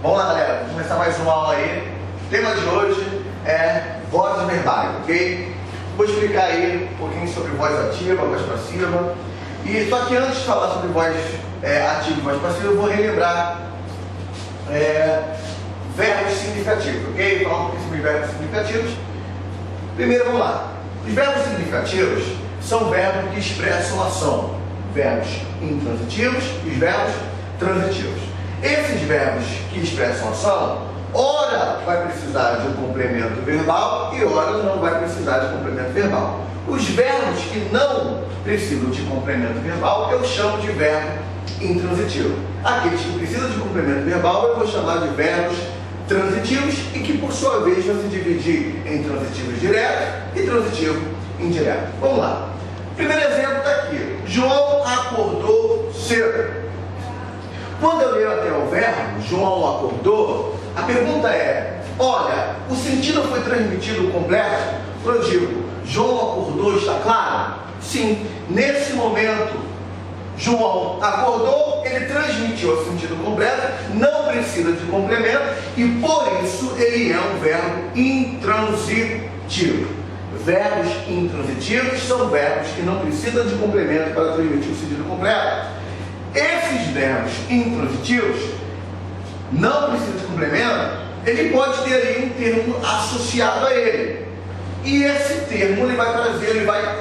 Vamos lá, galera, vamos começar mais uma aula aí. O tema de hoje é vozes verbais, ok? Vou explicar aí um pouquinho sobre voz ativa, voz passiva. E só que antes de falar sobre voz ativa e voz passiva, eu vou relembrar verbos significativos, ok? Falar um pouquinho sobre verbos significativos. Primeiro, vamos lá. Os verbos significativos são verbos que expressam ação. Verbos intransitivos e os verbos transitivos. Esses verbos que expressam ação, ora vai precisar de um complemento verbal e ora não vai precisar de complemento verbal. Os verbos que não precisam de complemento verbal, eu chamo de verbo intransitivo. Aqueles que precisam de complemento verbal, eu vou chamar de verbos transitivos e que, por sua vez, vão se dividir em transitivos diretos e transitivo indireto. Vamos lá. Primeiro exemplo está aqui. João acordou cedo. Quando eu leio até o verbo, João acordou, a pergunta é, olha, o sentido foi transmitido completo? Eu digo, João acordou, está claro? Sim, nesse momento, João acordou, ele transmitiu o sentido completo, não precisa de complemento e por isso ele é um verbo intransitivo. Verbos intransitivos são verbos que não precisam de complemento para transmitir o sentido completo. Esses verbos intransitivos não precisam de complemento, ele pode ter aí um termo associado a ele. E esse termo ele vai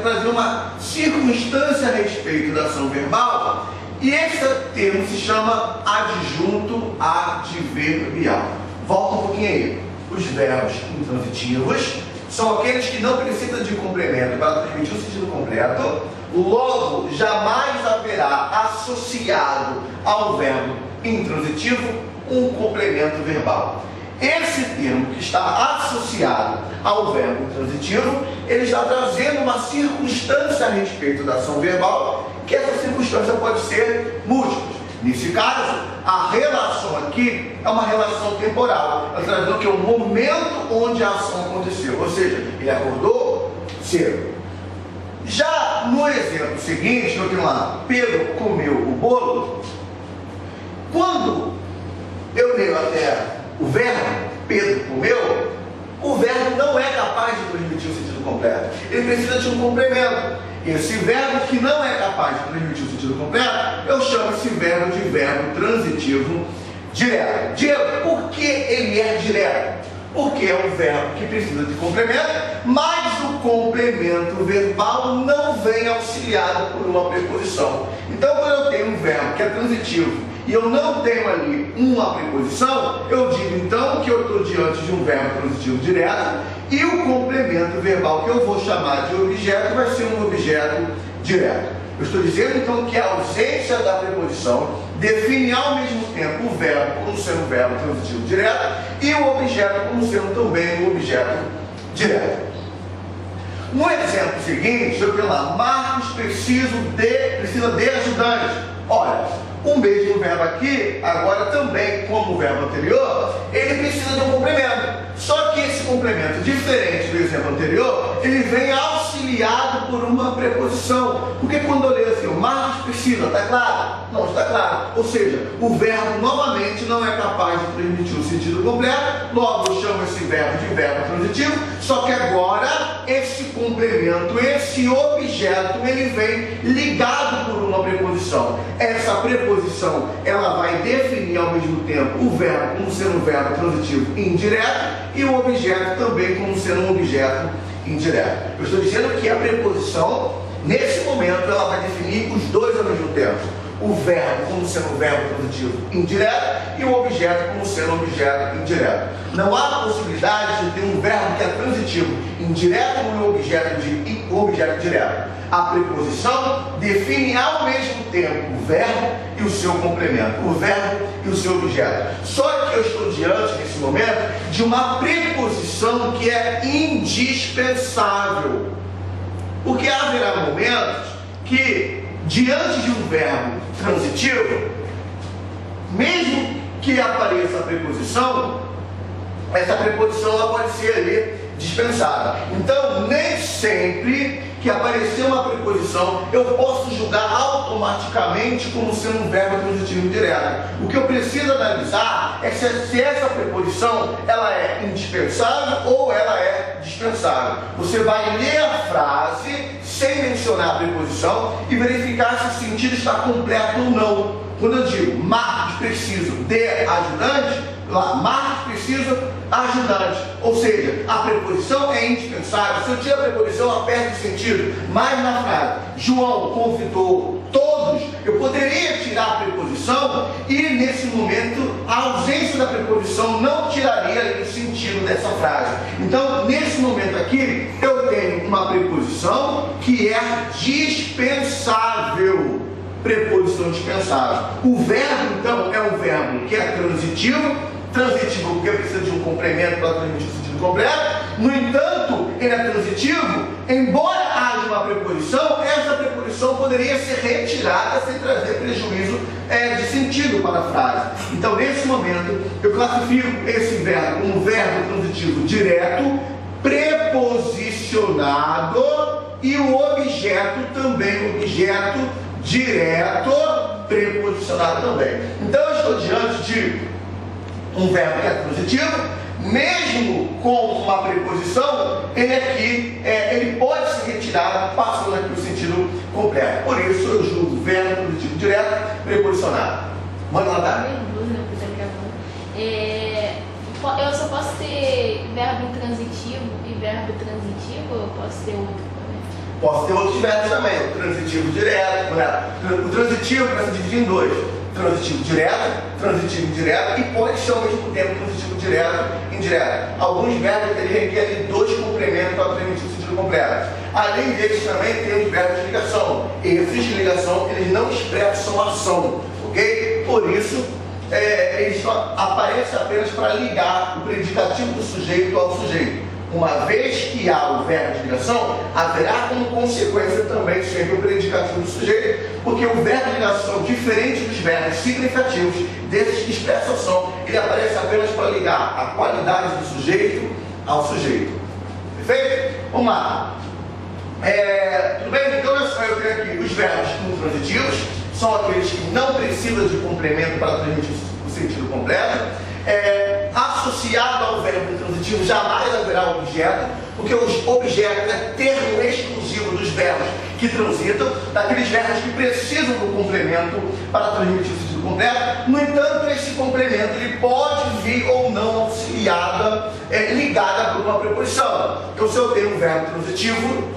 trazer uma circunstância a respeito da ação verbal, e esse termo se chama adjunto adverbial. Volta um pouquinho aí. Os verbos intransitivos são aqueles que não precisam de complemento para transmitir o sentido completo, logo jamais haverá associado ao verbo intransitivo um complemento verbal. Esse termo que está associado ao verbo intransitivo, ele está trazendo uma circunstância a respeito da ação verbal, que essa circunstância pode ser múltipla. Nesse caso, a relação aqui é uma relação temporal. Ela está trazendo que é o momento onde a ação aconteceu, ou seja, ele acordou cedo. Já no exemplo seguinte, eu tenho lá, Pedro comeu o bolo. Quando eu leio até o verbo, Pedro comeu, o verbo não é capaz de transmitir o sentido completo. Ele precisa de um complemento. Esse verbo que não é capaz de transmitir o sentido completo, eu chamo esse verbo de verbo transitivo direto. Direto, por que ele é direto? Porque é um verbo que precisa de complemento, mas o complemento verbal não vem auxiliado por uma preposição. Então, quando eu tenho um verbo que é transitivo e eu não tenho ali uma preposição, eu digo então que eu estou diante de um verbo transitivo direto e o complemento verbal que eu vou chamar de objeto vai ser um objeto direto. Eu estou dizendo então que a ausência da preposição define ao mesmo tempo o verbo como sendo um verbo transitivo direto e o objeto como sendo também um objeto direto. No exemplo seguinte, eu tenho lá, Marcos precisa de ajudante. Olha, o mesmo verbo aqui, agora também, como o verbo anterior, ele precisa de um complemento. Só que esse complemento, diferente do exemplo anterior, ele vem auxiliado por uma preposição. Porque quando eu leio assim, o Marcos precisa, está claro? Não está claro. Ou seja, o verbo novamente não é capaz de transmitir o sentido completo, logo eu chamo esse verbo de verbo transitivo, só que agora esse complemento, esse objeto, ele vem ligado por uma preposição. Essa preposição, ela vai definir ao mesmo tempo o verbo como sendo um verbo transitivo indireto e o objeto também como sendo um objeto indireto. Eu estou dizendo que a preposição, nesse momento, ela vai definir os dois ao mesmo tempo. O verbo como sendo um verbo transitivo indireto e o objeto como sendo um objeto indireto. Não há possibilidade de ter um verbo que é transitivo indireto e um objeto direto. A preposição define ao mesmo tempo o verbo e o seu complemento, o verbo e o seu objeto. Só que eu estou diante, nesse momento, de uma preposição que é indispensável. Porque haverá momentos que, diante de um verbo transitivo, mesmo que apareça a preposição, essa preposição ela pode ser ali dispensada. Então, nem sempre que apareceu uma preposição, eu posso julgar automaticamente como sendo um verbo transitivo indireto. O que eu preciso analisar é se essa preposição ela é indispensável ou ela é dispensável. Você vai ler a frase sem mencionar a preposição e verificar se o sentido está completo ou não. Quando eu digo Marcos precisa de ajudante, lá Marcos precisa ajudante, ou seja, a preposição é indispensável. Se eu tirar a preposição, ela perde o sentido. Mas na frase, João convidou todos, eu poderia tirar a preposição e nesse momento a ausência da preposição não tiraria o sentido dessa frase. Então, nesse momento aqui, eu tenho uma preposição que é dispensável. Preposição dispensável. O verbo, então, é um verbo que é transitivo porque precisa de um complemento para transmitir o sentido completo. No entanto, ele é transitivo, embora haja uma preposição, essa preposição poderia ser retirada sem trazer prejuízo de sentido para a frase. Então, nesse momento, eu classifico esse verbo como verbo transitivo direto, preposicionado, e o objeto também, objeto direto, preposicionado também. Então, eu estou diante de um verbo que é transitivo, mesmo com uma preposição, ele pode ser retirado, passando aqui o sentido completo. Por isso, eu julgo verbo transitivo direto, preposicionado. Manda lá, Tânia. Eu só posso ter verbo intransitivo e verbo transitivo, ou eu posso ter outro também? Posso ter outros verbos também, o transitivo direto, o transitivo vai se dividir em dois: transitivo direto, transitivo indireto, e pode ser ao mesmo tempo transitivo direto e indireto. Alguns verbos requerem dois complementos para transmitir o sentido completo. Além deles, também tem os verbos de ligação. Esses de ligação, eles não expressam ação, ok? Por isso, eles só aparecem apenas para ligar o predicativo do sujeito ao sujeito. Uma vez que há o verbo de ligação, haverá como consequência também sempre o predicativo do sujeito, porque o verbo de ligação, diferente dos verbos significativos, desses que expressam ação, ele aparece apenas para ligar a qualidade do sujeito ao sujeito. Perfeito? Vamos lá. Tudo bem? Então, eu tenho aqui os verbos intransitivos, são aqueles que não precisam de complemento para transmitir o sentido completo. Associado ao verbo intransitivo jamais haverá objeto, porque o objeto é termo exclusivo dos verbos que transitam, daqueles verbos que precisam do complemento para transmitir o sentido completo. No entanto, esse complemento ele pode vir ou não auxiliada, ligada por uma preposição. Então, se eu tenho um verbo transitivo,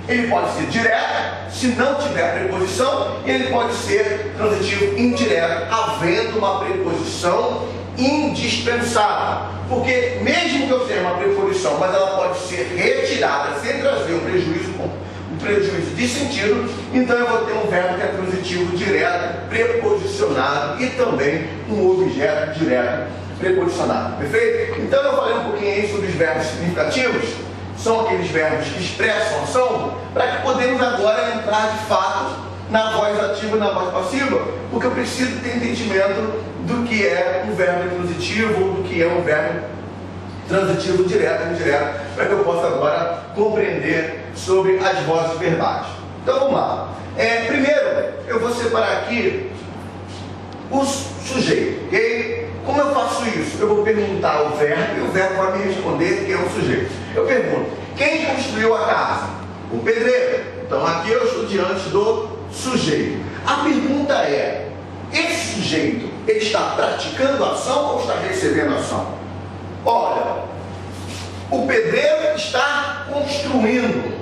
ele pode ser direto, se não tiver preposição, e ele pode ser transitivo indireto, havendo uma preposição indispensável. Porque mesmo que eu tenha uma preposição, mas ela pode ser retirada sem trazer um prejuízo de sentido, então eu vou ter um verbo que é transitivo direto, preposicionado, e também um objeto direto, preposicionado. Perfeito? Então eu falei um pouquinho aí sobre os verbos significativos. São aqueles verbos que expressam ação, para que podemos agora entrar de fato na voz ativa e na voz passiva, porque eu preciso ter entendimento do que é um verbo transitivo ou do que é um verbo transitivo direto e indireto, para que eu possa agora compreender sobre as vozes verbais. Então vamos lá. Primeiro, eu vou separar aqui o sujeito, ok? Como eu faço isso? Eu vou perguntar ao verbo e o verbo vai me responder quem é o sujeito. Eu pergunto: quem construiu a casa? O pedreiro. Então aqui eu estou diante do sujeito. A pergunta é: esse sujeito, ele está praticando ação ou está recebendo ação? Olha, o pedreiro está construindo,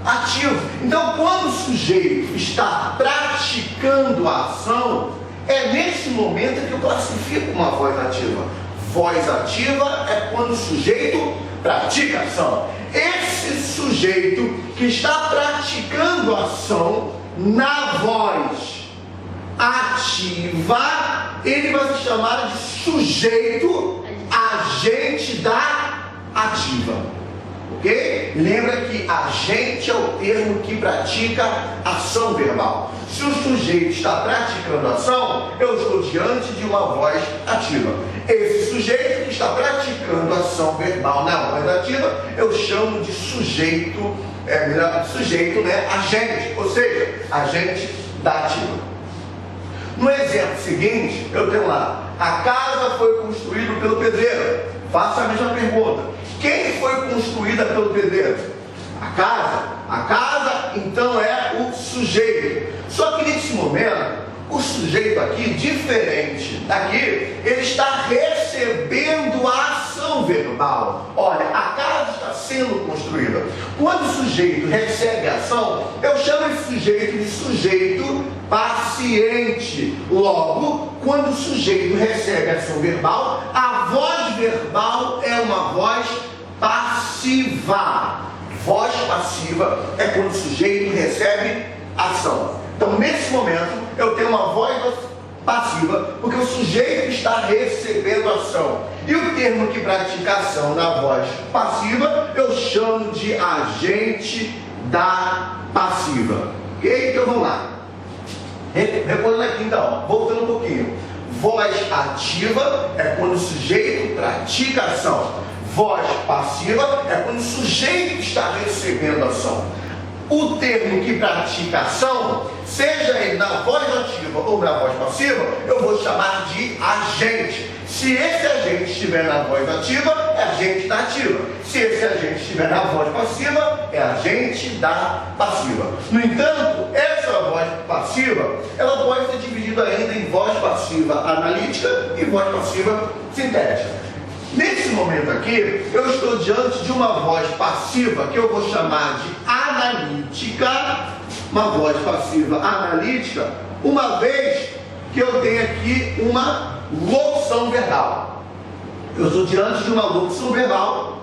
ativo. Então, quando o sujeito está praticando a ação, é nesse momento que eu classifico uma voz ativa. Voz ativa é quando o sujeito pratica a ação. Esse sujeito que está praticando a ação na voz ativa, ele vai se chamar de sujeito agente da ativa. ok? Lembra que agente é o termo que pratica ação verbal. Se o sujeito está praticando ação, eu estou diante de uma voz ativa. Esse sujeito que está praticando ação verbal na voz ativa, eu chamo de sujeito, agente, ou seja, agente da ativa. No exemplo seguinte, eu tenho lá, a casa foi construída pelo pedreiro. Faça a mesma pergunta. Quem foi construída pelo pedreiro? A casa. A casa, então, é o sujeito. Só que nesse momento, o sujeito aqui, diferente daqui, ele está recebendo a ação verbal. Olha, a casa está sendo construída. Quando o sujeito recebe a ação, eu chamo esse sujeito de sujeito paciente. Logo, quando o sujeito recebe a ação verbal, a voz verbal é uma voz passiva. Voz passiva é quando o sujeito recebe ação. Então, nesse momento, eu tenho uma voz passiva, porque o sujeito está recebendo ação. E o termo que pratica ação na voz passiva, eu chamo de agente da passiva. Ok? Então, vamos lá. Recordando aqui, então, voltando um pouquinho. Voz ativa é quando o sujeito pratica ação. Voz passiva é quando o sujeito está recebendo ação. O termo que pratica ação, seja ele na voz ativa ou na voz passiva, eu vou chamar de agente. Se esse agente estiver na voz ativa, é agente da ativa. Se esse agente estiver na voz passiva, é agente da passiva. No entanto, essa voz passiva, ela pode ser dividida ainda em voz passiva analítica e voz passiva sintética. Nesse momento aqui, eu estou diante de uma voz passiva que eu vou chamar de analítica, uma voz passiva analítica, uma vez que eu tenho aqui uma locução verbal. Eu estou diante de uma locução verbal,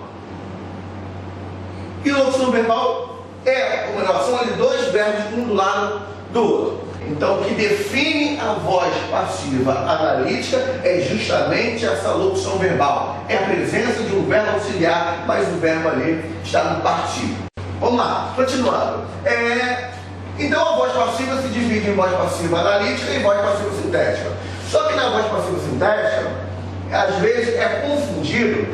e locução verbal é uma relação de dois verbos, um do lado do outro. Então, o que define a voz passiva analítica é justamente essa locução verbal. É a presença de um verbo auxiliar, mas o verbo ali está no particípio. Vamos lá, continuando. Então, a voz passiva se divide em voz passiva analítica e voz passiva sintética. Só que na voz passiva sintética, às vezes é confundido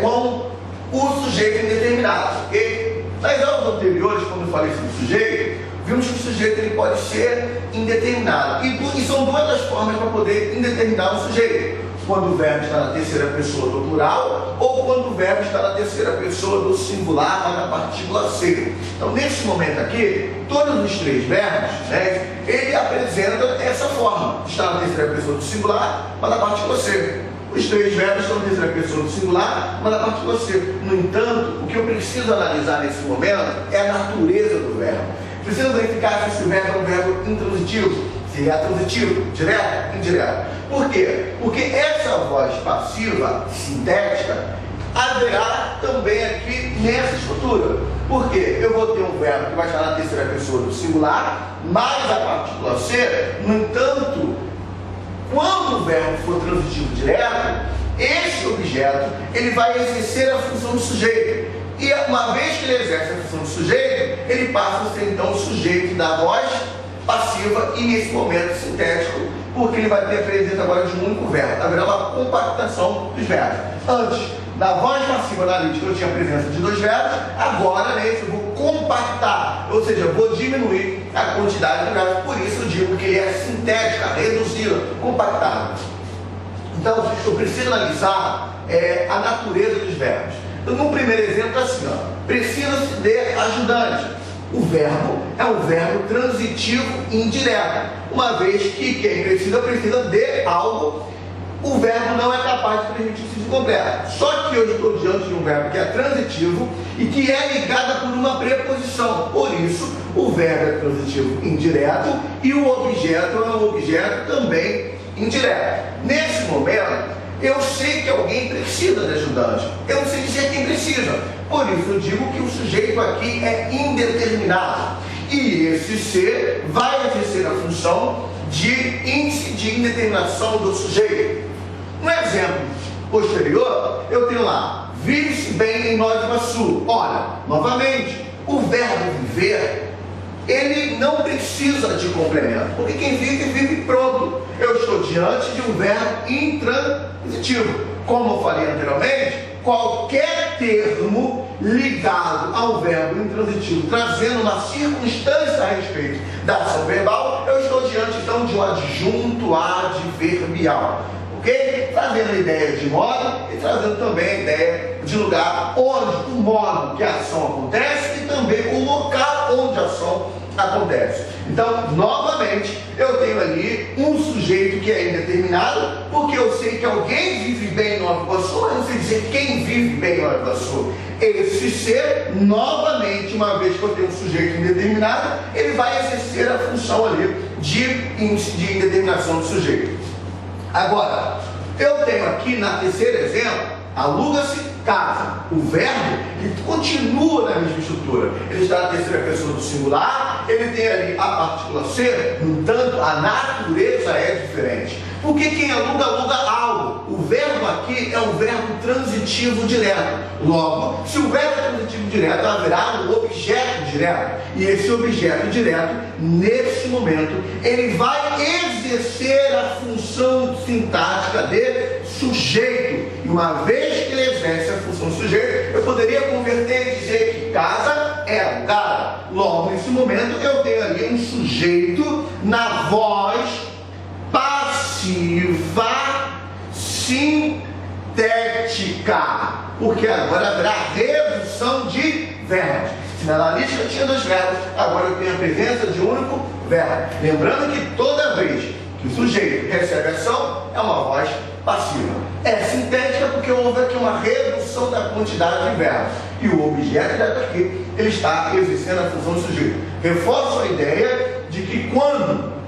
com o sujeito indeterminado. E nas aulas anteriores, quando eu falei sobre o sujeito, vimos que o sujeito ele pode ser indeterminado. E são duas das formas para poder indeterminar o sujeito. Quando o verbo está na terceira pessoa do plural ou quando o verbo está na terceira pessoa do singular, mas na partícula ser. Então, nesse momento aqui, todos os três verbos, ele apresenta essa forma. Está na terceira pessoa do singular, mas na partícula ser. Os três verbos estão na terceira pessoa do singular, mas na partícula ser. No entanto, o que eu preciso analisar nesse momento é a natureza do verbo. Preciso verificar se esse verbo é um verbo intransitivo, se é transitivo, direto, indireto. Por quê? Porque essa voz passiva sintética haverá também aqui nessa estrutura. Por quê? Eu vou ter um verbo que vai estar na terceira pessoa do singular, mais a partícula ser. No entanto, quando o verbo for transitivo direto, esse objeto ele vai exercer a função do sujeito. E uma vez que ele exerce a função do sujeito, ele passa a ser então o sujeito da voz passiva e nesse momento sintético, porque ele vai ter a presença agora de um único verbo. Haverá uma compactação dos verbos. Antes, na voz passiva analítica eu tinha a presença de dois verbos, agora nesse eu vou compactar, ou seja, eu vou diminuir a quantidade de verbos, por isso eu digo que ele é sintética, reduzida, compactada. Então, eu preciso analisar a natureza dos verbos. Então, no primeiro exemplo, assim, precisa-se de ajudante. O verbo é um verbo transitivo indireto, uma vez que quem precisa de algo, o verbo não é capaz de permitir se completo. Só que eu estou diante de um verbo que é transitivo e que é ligado por uma preposição. Por isso, o verbo é transitivo indireto e o objeto é um objeto também indireto. Nesse momento, eu sei que alguém precisa de ajudante. Eu não sei dizer quem precisa. Por isso eu digo que o sujeito aqui é indeterminado. E esse ser vai exercer a função de índice de indeterminação do sujeito. No exemplo posterior, eu tenho lá vive-se bem em Nova Iguaçu. Olha, novamente, o verbo viver, ele não precisa de complemento, porque quem vive, vive pronto. Eu estou diante de um verbo intransitivo. Como eu falei anteriormente, qualquer termo ligado ao verbo intransitivo, trazendo uma circunstância a respeito da ação verbal, eu estou diante então de um adjunto adverbial. Ok? Trazendo a ideia de modo e trazendo também a ideia de lugar onde, o modo que a ação acontece e também o local onde a ação acontece. Então, novamente, eu tenho ali um sujeito que é indeterminado, porque eu sei que alguém vive bem em Nova Iguaçu, mas não sei dizer quem vive bem em Nova Iguaçu. Esse ser, novamente, uma vez que eu tenho um sujeito indeterminado, ele vai exercer a função ali de indeterminação do sujeito. Agora, eu tenho aqui na terceiro exemplo, aluga-se casa. O verbo, ele continua na mesma estrutura. Ele está na terceira pessoa do singular, ele tem ali a partícula ser, no entanto, a natureza é diferente. Porque quem aluga, aluga algo. O verbo aqui é um verbo transitivo direto. Logo, se o verbo é transitivo direto, haverá um objeto direto. E esse objeto direto, nesse momento, ele vai exercer a função sintática de sujeito. E uma vez que ele exerce a função sujeito, eu poderia converter e dizer que casa é alugada. Logo, nesse momento, eu tenho ali um sujeito na voz passiva sintética, porque agora haverá redução de verbos. Se na analítica eu tinha 2 verbos, agora eu tenho a presença de um único verbo. Lembrando que toda vez que o sujeito recebe ação, é uma voz passiva. É sintética porque houve aqui uma redução da quantidade de verbos. E o objeto aqui, ele está exercendo a função do sujeito. Reforço a ideia de que quando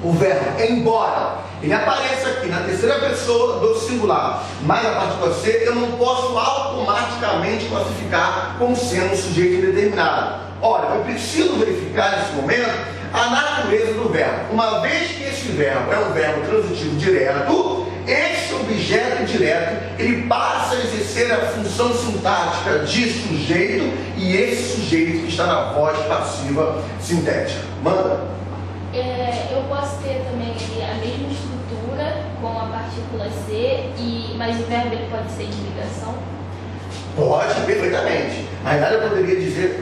o verbo, embora ele apareça aqui na terceira pessoa do singular, mas a partícula ser, eu não posso automaticamente classificar como sendo um sujeito indeterminado. Olha, eu preciso verificar nesse momento a natureza do verbo. Uma vez que esse verbo é um verbo transitivo direto, esse objeto direto, ele passa a exercer a função sintática de sujeito, e esse sujeito que está na voz passiva sintética. Manda. Eu posso ter também a mesma estrutura com a partícula ser, mas o verbo ele pode ser de ligação? Pode, perfeitamente. Na verdade, eu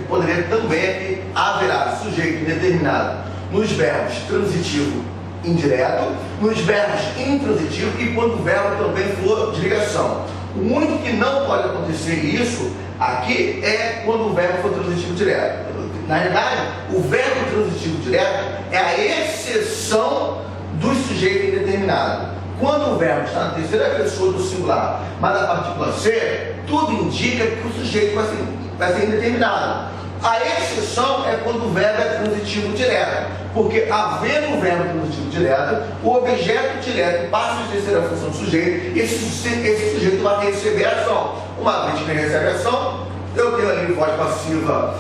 poderia também que haverá sujeito indeterminado nos verbos transitivo indireto, nos verbos intransitivo e quando o verbo também for de ligação. O único que não pode acontecer isso aqui é quando o verbo for transitivo direto. Na realidade, o verbo transitivo direto é a exceção do sujeito indeterminado. Quando o verbo está na terceira pessoa do singular, mas a partícula ser, tudo indica que o sujeito vai ser indeterminado. A exceção é quando o verbo é transitivo direto, porque havendo um verbo transitivo direto, o objeto direto passa a exercer a função do sujeito e esse sujeito vai receber a ação. Uma vez que ele recebe a ação, eu tenho ali voz passiva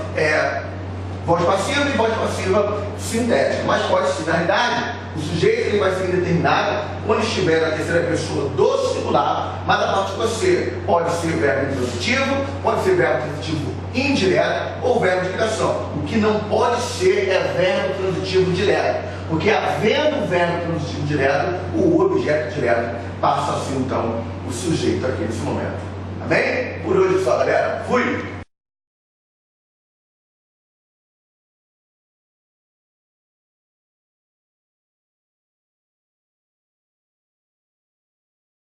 e voz passiva sintética, mas pode ser, na realidade, o sujeito ele vai ser indeterminado quando estiver na terceira pessoa do singular, mas a partícula ser pode ser verbo intransitivo, pode ser verbo transitivo indireto ou verbo de ligação. O que não pode ser é verbo transitivo direto, porque havendo verbo transitivo direto, o objeto direto passa a ser então o sujeito aqui nesse momento. Amém? Por hoje só, galera. Fui!